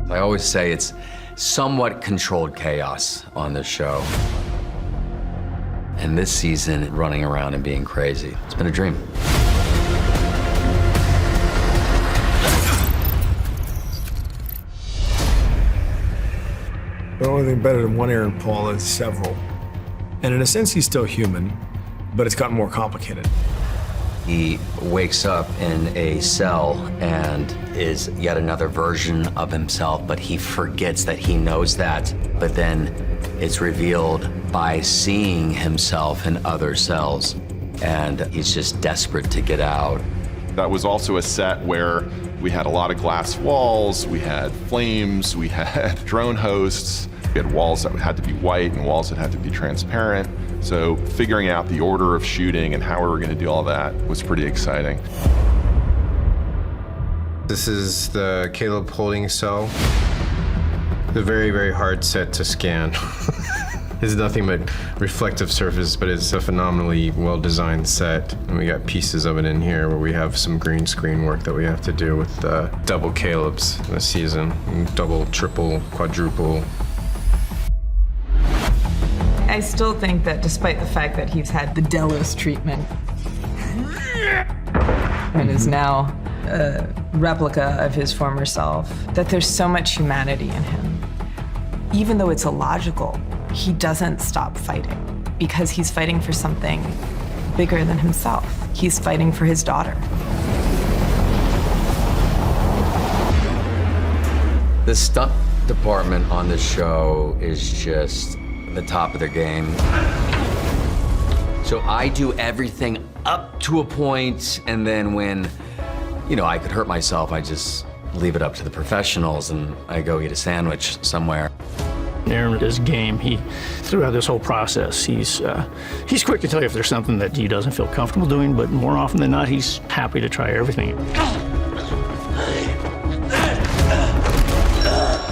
I always say it's somewhat controlled chaos on this show. And this season, running around and being crazy. It's been a dream. The only thing better than one Aaron Paul is several. And in a sense, he's still human, but it's gotten more complicated. He wakes up in a cell and is yet another version of himself, but he forgets that he knows that. But then it's revealed by seeing himself in other cells, and he's just desperate to get out. That was also a set where we had a lot of glass walls, we had flames, we had drone hosts, we had walls that had to be white and walls that had to be transparent. So figuring out the order of shooting and how we were going to do all that was pretty exciting. This is the Caleb holding cell. A very, very hard set to scan. It's nothing but reflective surface, but it's a phenomenally well-designed set. And we got pieces of it in here where we have some green screen work that we have to do with double Calebs this season. Double, triple, quadruple. I still think that despite the fact that he's had the Delos treatment and is now a replica of his former self, that there's so much humanity in him. Even though it's illogical, he doesn't stop fighting because he's fighting for something bigger than himself. He's fighting for his daughter. The stunt department on this show is just the top of their game. So I do everything up to a point, and then when, I could hurt myself, I just leave it up to the professionals and I go eat a sandwich somewhere. Aaron is game. Throughout this whole process, he's quick to tell you if there's something that he doesn't feel comfortable doing, but more often than not, he's happy to try everything.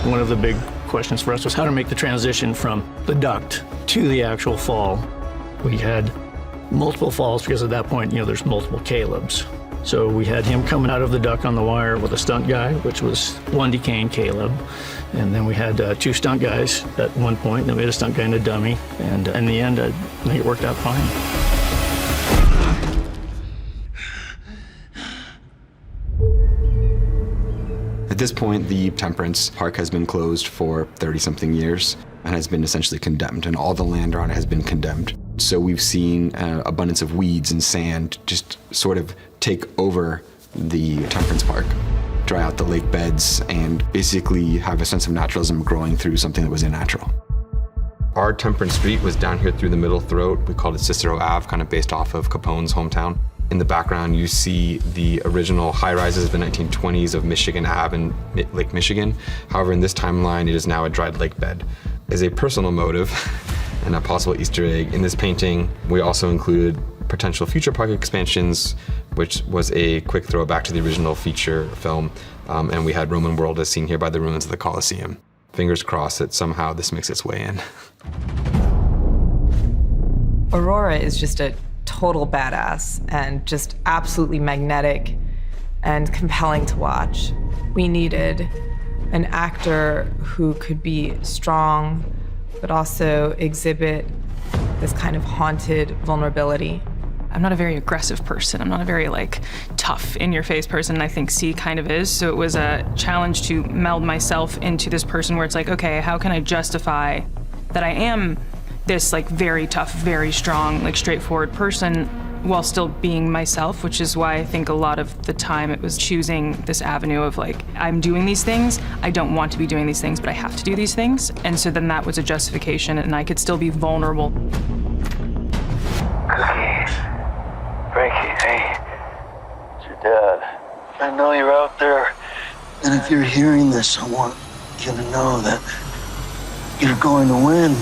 One of the big questions for us was how to make the transition from the duct to the actual fall. We had multiple falls because at that point, there's multiple Calebs. So we had him coming out of the duct on the wire with a stunt guy, which was one decaying Caleb. And then we had two stunt guys at one point, and then we had a stunt guy and a dummy. And in the end, I think it worked out fine. At this point, the Temperance Park has been closed for 30-something years and has been essentially condemned, and all the land around it has been condemned. So we've seen an abundance of weeds and sand just sort of take over the Temperance Park, dry out the lake beds, and basically have a sense of naturalism growing through something that was unnatural. Our Temperance Street was down here through the middle throat. We called it Cicero Ave, kind of based off of Capone's hometown. In the background, you see the original high-rises of the 1920s of Michigan Ave and Lake Michigan. However, in this timeline, it is now a dried lake bed. As a personal motive and a possible Easter egg, in this painting, we also included potential future park expansions, which was a quick throwback to the original feature film. And we had Roman World as seen here by the ruins of the Colosseum. Fingers crossed that somehow this makes its way in. Aurora is just a total badass and just absolutely magnetic and compelling to watch. We needed an actor who could be strong, but also exhibit this kind of haunted vulnerability. I'm not a very aggressive person. I'm not a very tough in-your-face person, and I think C kind of is. So it was a challenge to meld myself into this person where it's okay, how can I justify that I am this very tough, very strong, straightforward person while still being myself, which is why I think a lot of the time it was choosing this avenue of I'm doing these things, I don't want to be doing these things, but I have to do these things. And so then that was a justification, and I could still be vulnerable. Frankie, hey, it's your dad. I know you're out there, and if you're hearing this, I want you to know that you're going to win.